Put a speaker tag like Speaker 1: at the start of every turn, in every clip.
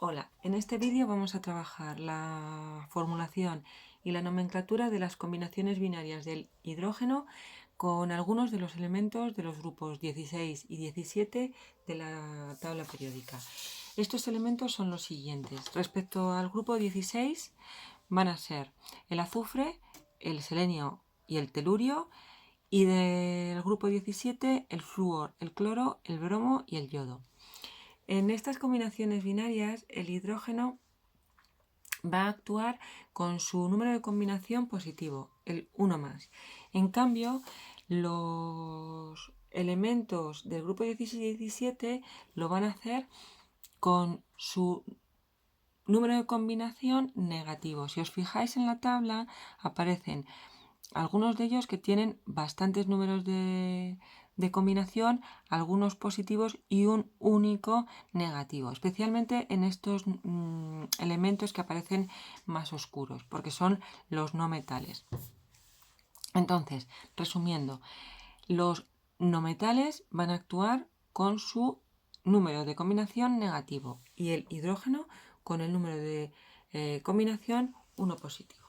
Speaker 1: Hola, en este vídeo vamos a trabajar la formulación y la nomenclatura de las combinaciones binarias del hidrógeno con algunos de los elementos de los grupos 16 y 17 de la tabla periódica. Estos elementos son los siguientes. Respecto al grupo 16 van a ser el azufre, el selenio y el telurio, y del grupo 17 el flúor, el cloro, el bromo y el yodo. En estas combinaciones binarias, el hidrógeno va a actuar con su número de combinación positivo, el 1 más. En cambio, los elementos del grupo 16 y 17 lo van a hacer con su número de combinación negativo. Si os fijáis en la tabla, aparecen algunos de ellos que tienen bastantes números de combinación, algunos positivos y un único negativo, especialmente en estos elementos que aparecen más oscuros, porque son los no metales. Entonces, resumiendo, los no metales van a actuar con su número de combinación negativo y el hidrógeno con el número de combinación 1 positivo.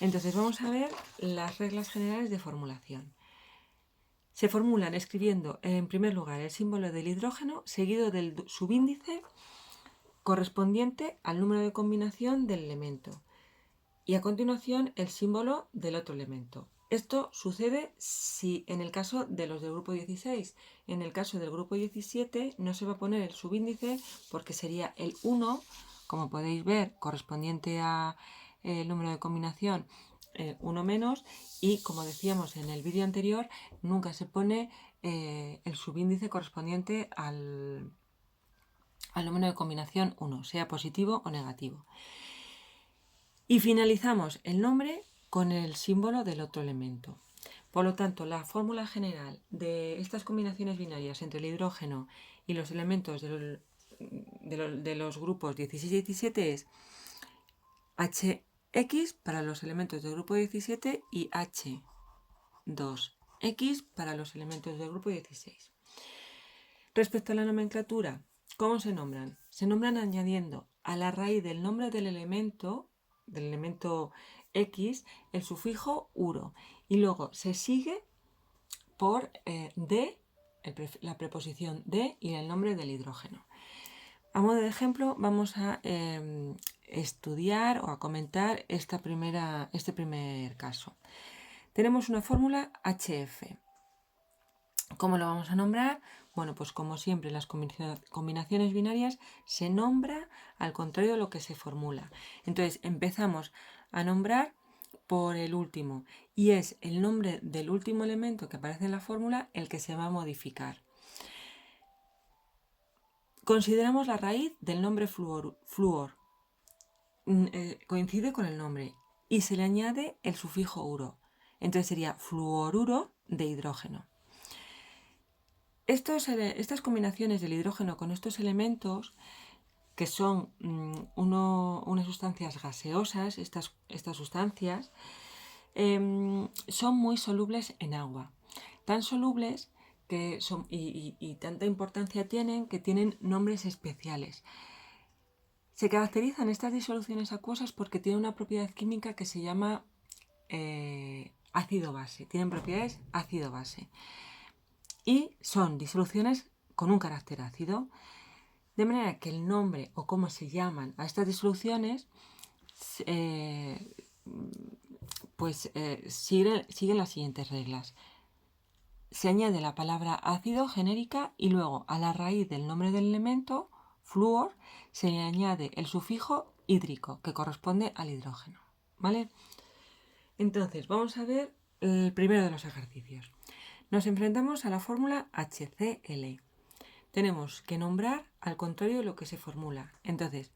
Speaker 1: Entonces vamos a ver las reglas generales de formulación. Se formulan escribiendo en primer lugar el símbolo del hidrógeno seguido del subíndice correspondiente al número de combinación del elemento y a continuación el símbolo del otro elemento. Esto sucede si en el caso de los del grupo 16. En el caso del grupo 17 no se va a poner el subíndice porque sería el 1, como podéis ver, correspondiente al número de combinación 1 menos, y como decíamos en el vídeo anterior, nunca se pone el subíndice correspondiente al número de combinación 1, sea positivo o negativo. Y finalizamos el nombre con el símbolo del otro elemento. Por lo tanto, la fórmula general de estas combinaciones binarias entre el hidrógeno y los elementos de los grupos 16 y 17 es HX para los elementos del grupo 17 y H2X para los elementos del grupo 16. Respecto a la nomenclatura, ¿cómo se nombran? Se nombran añadiendo a la raíz del nombre del elemento X, el sufijo uro, y luego se sigue por de, la preposición de y el nombre del hidrógeno. A modo de ejemplo, vamos a estudiar o a comentar este primer caso. Tenemos una fórmula HF. ¿Cómo lo vamos a nombrar? Bueno, pues como siempre, las combinaciones binarias se nombra al contrario de lo que se formula. Entonces empezamos a nombrar por el último y es el nombre del último elemento que aparece en la fórmula el que se va a modificar. Consideramos la raíz del nombre flúor. Coincide con el nombre y se le añade el sufijo uro. Entonces sería fluoruro de hidrógeno. Estas combinaciones del hidrógeno con estos elementos, que son unas sustancias gaseosas, estas sustancias, son muy solubles en agua. Tan solubles que son, y tanta importancia tienen que tienen nombres especiales. Se caracterizan estas disoluciones acuosas porque tienen una propiedad química que se llama ácido-base. Tienen propiedades ácido-base. Y son disoluciones con un carácter ácido, de manera que el nombre o cómo se llaman a estas disoluciones siguen las siguientes reglas. Se añade la palabra ácido genérica y luego a la raíz del nombre del elemento, flúor, se le añade el sufijo hídrico que corresponde al hidrógeno. ¿Vale? Entonces, vamos a ver el primero de los ejercicios. Nos enfrentamos a la fórmula HCl. Tenemos que nombrar al contrario de lo que se formula. Entonces,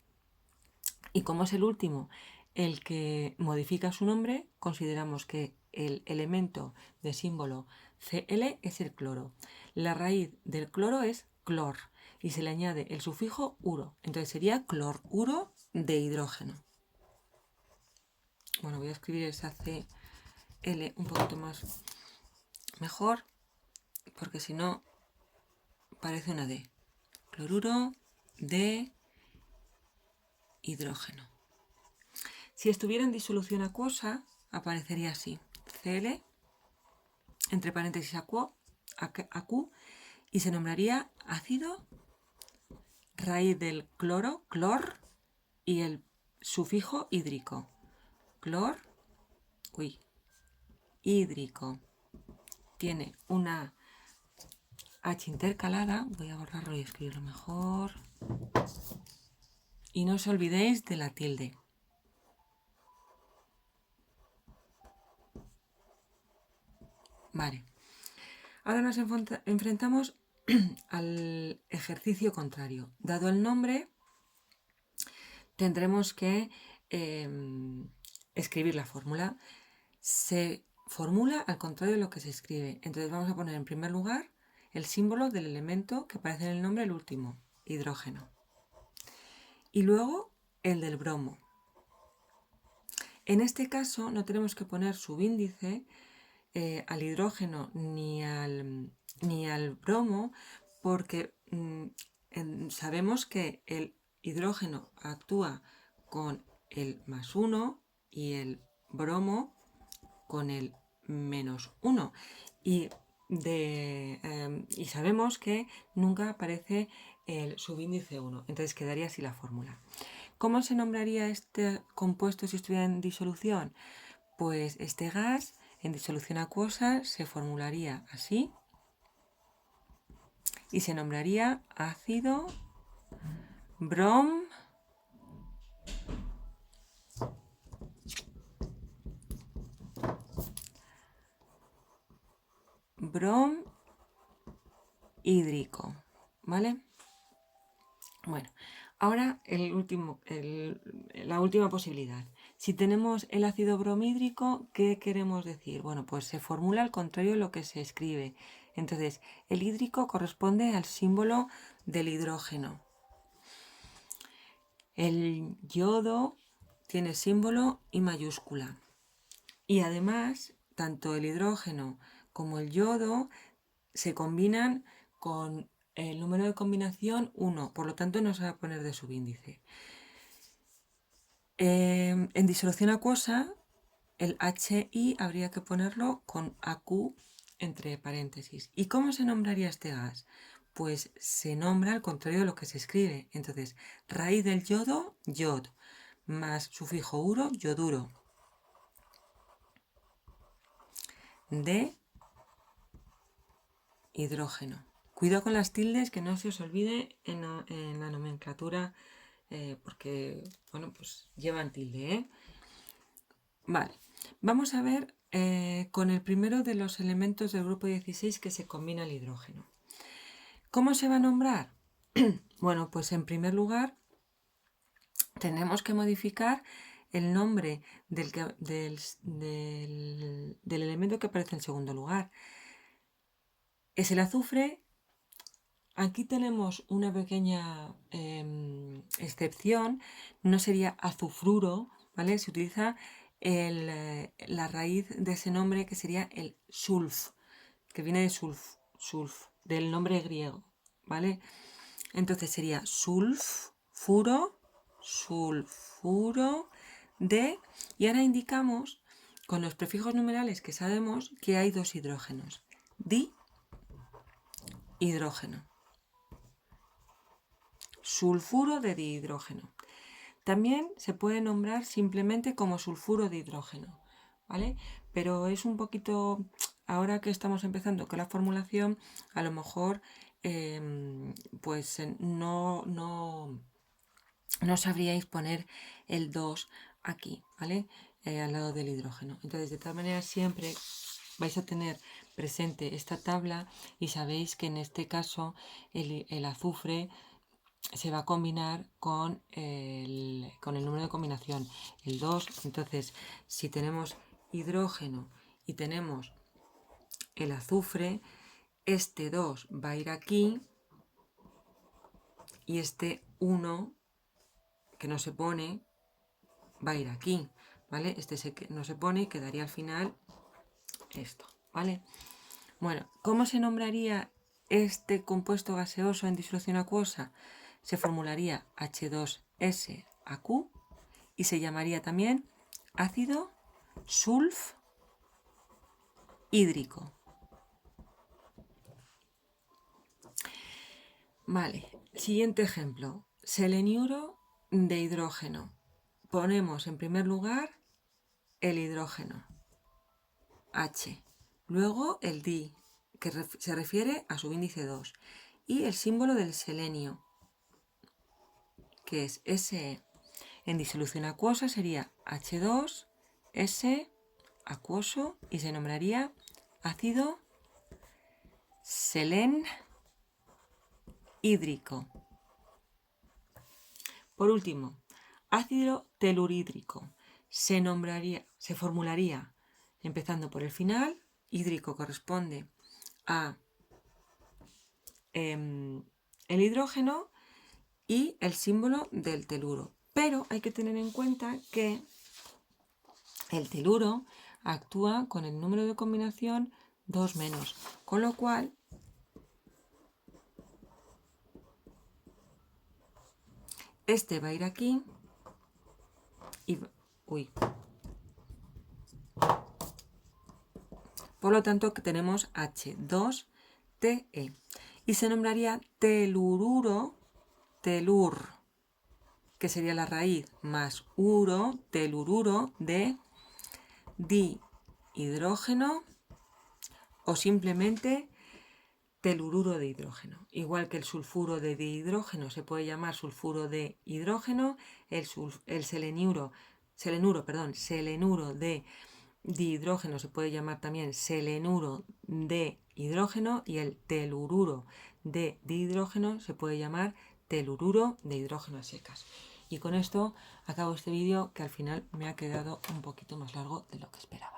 Speaker 1: y como es el último el que modifica su nombre, consideramos que el elemento de símbolo Cl es el cloro. La raíz del cloro es clor y se le añade el sufijo uro. Entonces sería cloruro de hidrógeno. Bueno, voy a escribir esa Cl un poquito más mejor, porque si no parece una D. Cloruro de hidrógeno. Si estuviera en disolución acuosa, aparecería así: Cl, entre paréntesis AQ, y se nombraría ácido, raíz del cloro, clor, y el sufijo hídrico. Clor, hídrico. Tiene una H intercalada, voy a borrarlo y escribirlo mejor. Y no os olvidéis de la tilde. Vale. Ahora nos enfrentamos al ejercicio contrario. Dado el nombre, tendremos que escribir la fórmula. Se formula al contrario de lo que se escribe. Entonces vamos a poner en primer lugar el símbolo del elemento que aparece en el nombre, el último, hidrógeno. Y luego el del bromo. En este caso no tenemos que poner subíndice al hidrógeno ni al bromo, porque sabemos que el hidrógeno actúa con el +1 y el bromo con el -1. Y sabemos que nunca aparece el subíndice 1. Entonces quedaría así la fórmula. ¿Cómo se nombraría este compuesto si estuviera en disolución? Pues este gas en disolución acuosa se formularía así y se nombraría ácido bromhídrico, ¿vale? Bueno, ahora la última posibilidad. Si tenemos el ácido bromhídrico, ¿qué queremos decir? Bueno, pues se formula al contrario de lo que se escribe. Entonces, el hídrico corresponde al símbolo del hidrógeno. El yodo tiene símbolo I mayúscula. Y además, tanto el hidrógeno como el yodo se combinan con el número de combinación 1, por lo tanto no se va a poner de subíndice. En disolución acuosa, el HI habría que ponerlo con AQ entre paréntesis. ¿Y cómo se nombraría este gas? Pues se nombra al contrario de lo que se escribe. Entonces, raíz del yodo, yod, más sufijo uro, yoduro. De hidrógeno. Cuidado con las tildes, que no se os olvide en la nomenclatura, porque, bueno, pues llevan tilde, ¿eh? Vale, vamos a ver con el primero de los elementos del grupo 16 que se combina el hidrógeno. ¿Cómo se va a nombrar? Bueno, pues en primer lugar tenemos que modificar el nombre del elemento que aparece en segundo lugar. Es el azufre. Aquí tenemos una pequeña excepción, no sería azufruro, ¿vale? Se utiliza la raíz de ese nombre, que sería el sulf, que viene de sulf, del nombre griego, ¿vale? Entonces sería sulfuro de, y ahora indicamos con los prefijos numerales que sabemos que hay dos hidrógenos, dihidrógeno. Sulfuro de dihidrógeno. También se puede nombrar simplemente como sulfuro de hidrógeno, ¿vale? Pero es un poquito, ahora que estamos empezando con la formulación, a lo mejor pues no sabríais poner el 2 aquí, ¿vale? Al lado del hidrógeno. Entonces, de todas maneras, siempre vais a tener presente esta tabla y sabéis que en este caso el azufre se va a combinar con el número de combinación, el 2. Entonces, si tenemos hidrógeno y tenemos el azufre, este 2 va a ir aquí y este 1 que no se pone va a ir aquí, ¿vale? Este no se pone y quedaría al final esto, ¿vale? Bueno, ¿cómo se nombraría este compuesto gaseoso en disolución acuosa? Se formularía H2S Acu, y se llamaría también ácido sulfhídrico. Vale, siguiente ejemplo. Seleniuro de hidrógeno. Ponemos en primer lugar el hidrógeno, H. Luego el di, que se refiere a su índice 2. Y el símbolo del selenio, que es Se. En disolución acuosa sería H2S acuoso y se nombraría ácido selenhídrico. Por último, ácido telurhídrico. Se formularía empezando por el final. Hídrico corresponde a el hidrógeno y el símbolo del teluro. Pero hay que tener en cuenta que el teluro actúa con el número de combinación 2-, con lo cual este va a ir aquí y... Por lo tanto, que tenemos H2Te y se nombraría telur, que sería la raíz, más telururo de dihidrógeno o simplemente telururo de hidrógeno. Igual que el sulfuro de dihidrógeno se puede llamar sulfuro de hidrógeno, el selenuro de dihidrógeno se puede llamar también selenuro de hidrógeno y el telururo de dihidrógeno se puede llamar telururo de hidrógeno a secas. Y con esto acabo este vídeo, que al final me ha quedado un poquito más largo de lo que esperaba.